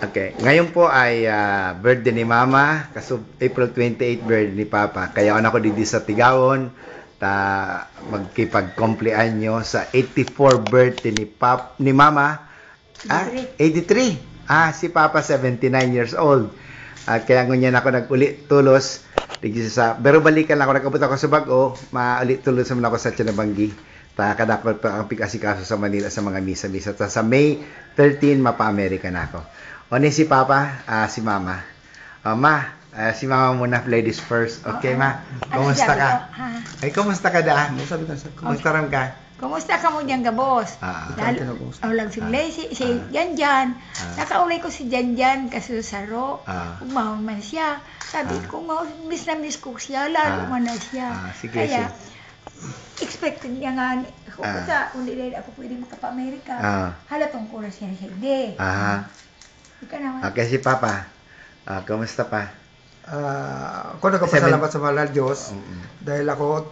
Okay. Ngayon po ay birthday ni Mama, kaso April 28 birthday ni Papa. Kaya ako dito sa Tigawon, magkipag-kumpleanyo sa 84 birthday ni Mama. 83. Si Papa 79 years old. Kaya ngunyan ako nag-uli tulos. Pero balikan lang ako, nagkabot ako sa Bago, ma-uli tulos naman ako sa Chinabanggi. Kadakot pa ang pikasikaso sa Manila sa mga misa-misa. Sa May 13, mapa-Amerika na ako. O si Papa, si Mama. Si Mama muna, ladies first. Okay, Ma? Kumusta ka? Ay, kumusta ka da? Kumusta ram ka? Kumusta ka mo dyan, Gabos? Lang si Blaise, si Janjan. Nakaulay ko si Janjan kasi sa Ro. Umahon man siya. Sabi ko, miss na miss ko siya. Lalo man na siya. Kaya, expected niya nga, hindi rin ako pwede makapa-Amerika. Halatong ko na siya hindi. Okay, si Papa. Kumusta pa? Ako nagpapasalamat sa mahal na Diyos dahil ako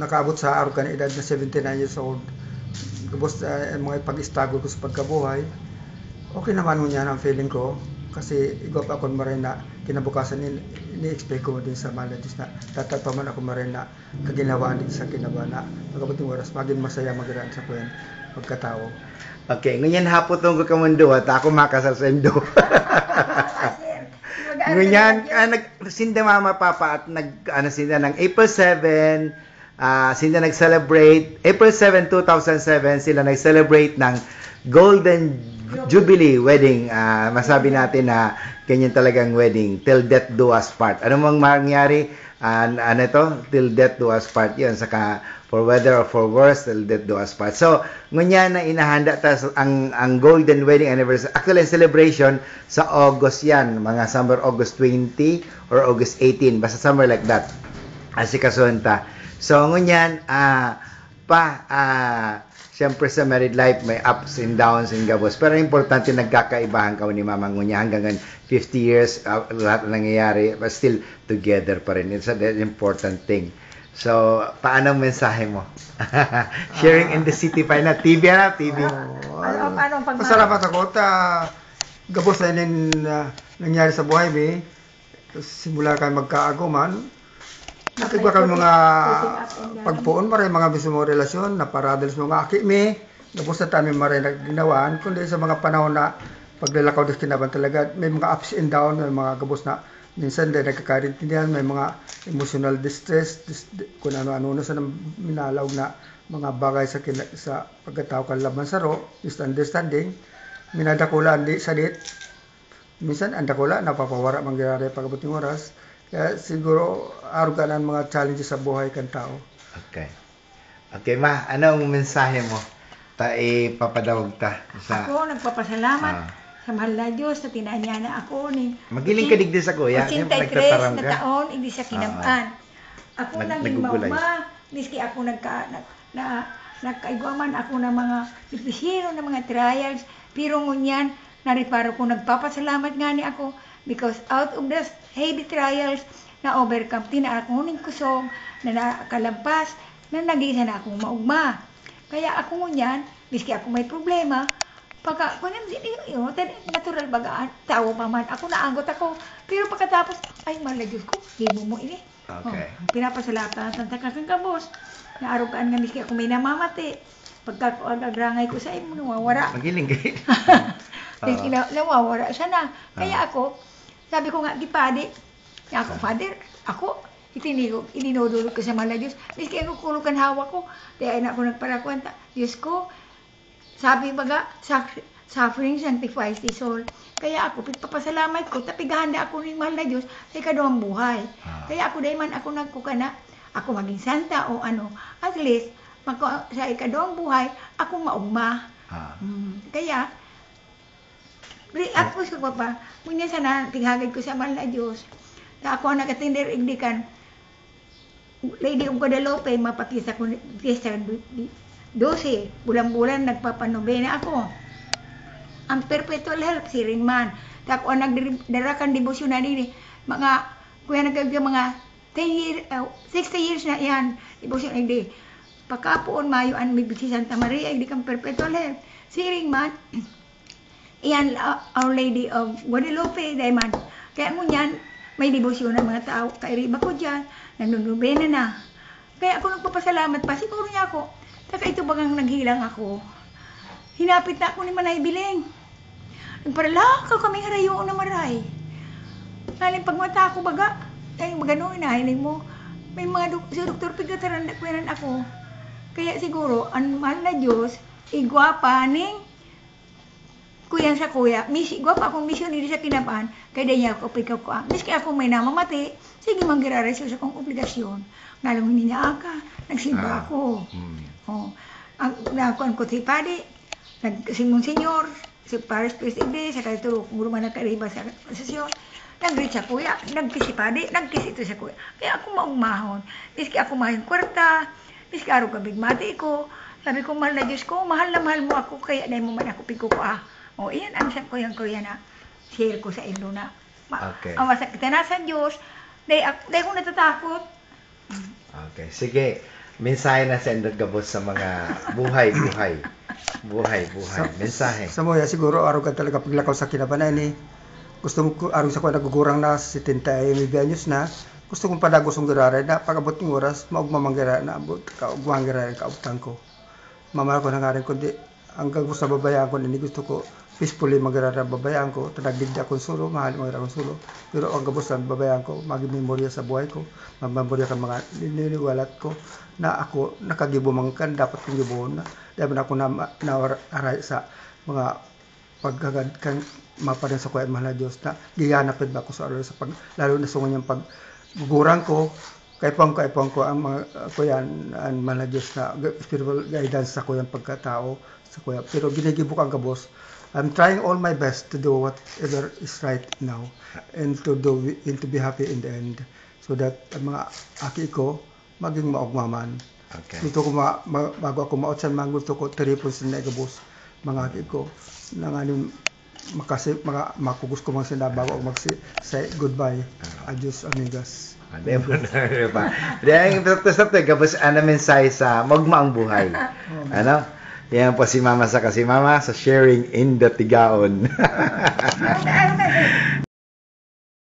nakaabot sa araw ka na edad na 79 years old. Gabos mga pag-istagol ko sa pagkabuhay. Okay naman mo niya ang feeling ko kasi igwap ako marin na kinabukasan ni-expect ko din sa mahal na Diyos na tatapaman ako marin na kaginawaan din sa kinabana. Pagkabuting oras, maging masaya magraan sa kuyan pagkatao. Okay, ngunyan hapon tungkol ka mundo at ako makasal sa indo. Ngunyan, sinda Mama Papa at sinda ng April 7, sila nag-celebrate, April 7, 2007, sila nag-celebrate ng Golden Jubilee wedding. Masabi natin na ganyan talagang wedding, till death do us part. Ano mang mangyari, till death do us part yun, saka for weather or for worse, till death do us part. So, ngunyan na inahanda ang Golden Wedding Anniversary. Actually, celebration sa August yan, mga summer August 20 or August 18, basta somewhere like that. Asikasunta. So, ngunyan, siyempre sa married life, may ups and downs and gabos. Pero importante, nagkakaibahan ka ni Mama Ngunya hanggang 50 years, lahat na nangyayari, but still together pa rin. It's an important thing. So, paano ang mensahe mo? Sharing in the city pa na TV na, TV. Pasalamat ako at gabos na nangyari sa buhay mo. Simula kayo magkaaguman. Nakikita kami mga pagpuon, maray mga biso mo relasyon, na paradal sa mga aki mi. Gabos na tayo maray nagginawaan. Kundi sa mga panahon na paglalakaw na kinaban talaga, may mga ups and downs, may mga gabos na minsan dahil nagkakarintindihan, may mga emotional distress, kung ano-ano na sa minalawag na mga bagay sa pagkatao kalaban sa Ro, misunderstanding, minadakula sa dit, minsan ang dakula, napapawara mangyari pagkabuting oras, kaya siguro aruganan mga challenges sa buhay kan tao. Okay. Okay, Ma, ano ang mensahe mo? Papadawag ta. Ako, nagpapasalamat sa mahal na Diyos na tinanya na ako ni magiling ka digdi sa kuya. 83 na taon, hindi siya kinabaan. Ako naging mauma, miski ako nagkaigwaman ako ng mga difisino, ng mga trials, pero ngunyan, nariparo ko nagpapasalamat nga ni ako because out of the heavy trials na overcome, tina ako ng kusog, na nakalampas, na nag-isa na akong maugma. Kaya ako ngunyan, miski ako may problema, pagka, natural bagaan, tao pa man. Ako naanggot ako. Pero pagkatapos, ay, mahal na Diyos ko, hibo mo ini. Okay. Pinapasalatan, tantakakang kabos. Naarugaan nga miski ako may namamati. Pagka agrangay ko sa imo, nawawara. Magiling kayo. Nawawara siya na. Kaya ako, sabi ko nga, gipadi. Ako, Father, ako, ininudulog ko sa mahal na Diyos. Miski ako kulukan hawa ko. Kaya na ako nagparakwanta. Diyos ko, sabi baga, suffering sanctifies the soul. Kaya ako, papasalamat ko, tapigahanda ako ng mahal na Diyos sa ikaduhang buhay. Kaya ako, dahil man ako nagkukana, ako maging santa o ano, at least, sa ikaduhang buhay, ako maugma. Kaya, ako sa papa, kunya sana, tighagad ko sa mahal na Diyos. Na ako ang nagatinder igdikan, Lady of Guadalupe, mapakisa ko, Fiesta 12, bulan-bulan nagpapanobena ako. Ang perpetual help, si Ringman. Tako ang nagdarakan debosyon na din. Mga, kuya nagkagyo mga 60 years na yan. Debosyon na din. Pagkapoon, mayo ang mibisi Santa Maria, hindi kang perpetual help. Si Ringman, Iyan, Our Lady of Guadalupe, Daiman. Kaya ngunyan, may debosyon ng mga tao. Kairiba ko dyan, nanunubena na. Kaya ako nagpapasalamat pa, siguro niya ako. Taka ito bagang naghilang ako. Hinapit na ako ni Manay Biling. Nagparalakaw kami harayoon na maray. Naling pagmata ako baga, ay magano, inahiling mo. May mga si Dr. Pigataran na kwenan ako. Kaya siguro, ang mahal na Diyos, igwapa ning kuyan sa kuya. Igwapa akong missionary sa kinapan, kaya niya ako pikaw ko. Miski ako may namamati, sige manggiraresyo sa kong obligasyon. Nalong hindi niya aka, nagsimba ako. Oh. Ang nakuan ko si Padi, nagsimong senyor, si Paris Presidente, sa katulog, muruma na kariba sa sesyon. Nag-reach sa kuya, nag-kiss si Padi, nag-kiss ito sa kuya. Kaya ako maumahon. Miski ako mahing kwarta, miski araw kabig mati ko. Sabi ko, mahal na Diyos ko, mahal na mahal mo ako, kaya dahil mo man ako piko ko O, iyan ang sa kuya na share ko sa ilo na. Okay. Ang masakit na sa Diyos, dahil ko natatakot. Okay, sige. Mensahe na sendot gabos sa mga buhay. Mensahe. Sa moya, siguro, araw ka talaga paglakaw sa kinabanan eh. Gusto mo, araw sa ko nagugurang na 70 anyos na, gusto kong padagos ang giraray na pag-abot ng oras, maugmamanggira na abot, kaugmamanggira ka utang ko. Mamahal ko na nga rin, kundi hanggang gusto na babayaan ko, hindi gusto ko peacefully magira babayaan ko, tanagdigda akong sulo, mahal magira akong sulo. Pero ang gabos na babayaan ko, magimemorya sa buhay ko, magmemorya ka mga niniwalat ko, na ako nakagibumang kan, dapat kong gibuhon na. Dahil ako na sa mga paggagad kan maparin sa kuya mahal na Diyos na giyanapin ba ako sa araw sa lalo na sa kanyang paggugurang ko kaipang ko ang mga kuya ang mahal na Diyos na spiritual guidance sa kuyang pagkatao sa kuya. Pero ginigibok ang kabos. I'm trying all my best to do whatever is right now and to be happy in the end so that ang mga aki ko maging maugmaman. Okay. Gusto ko bago ako maotsan man gusto ko tripon sa negabos mga aki ko nang anim makugos ko mga sila bago ako mag-say goodbye. Adios, amigas. Dahil sa gabos ana mensahe sa magmaang buhay. Ano? Yan po si Mama sa sharing in the Tigaon.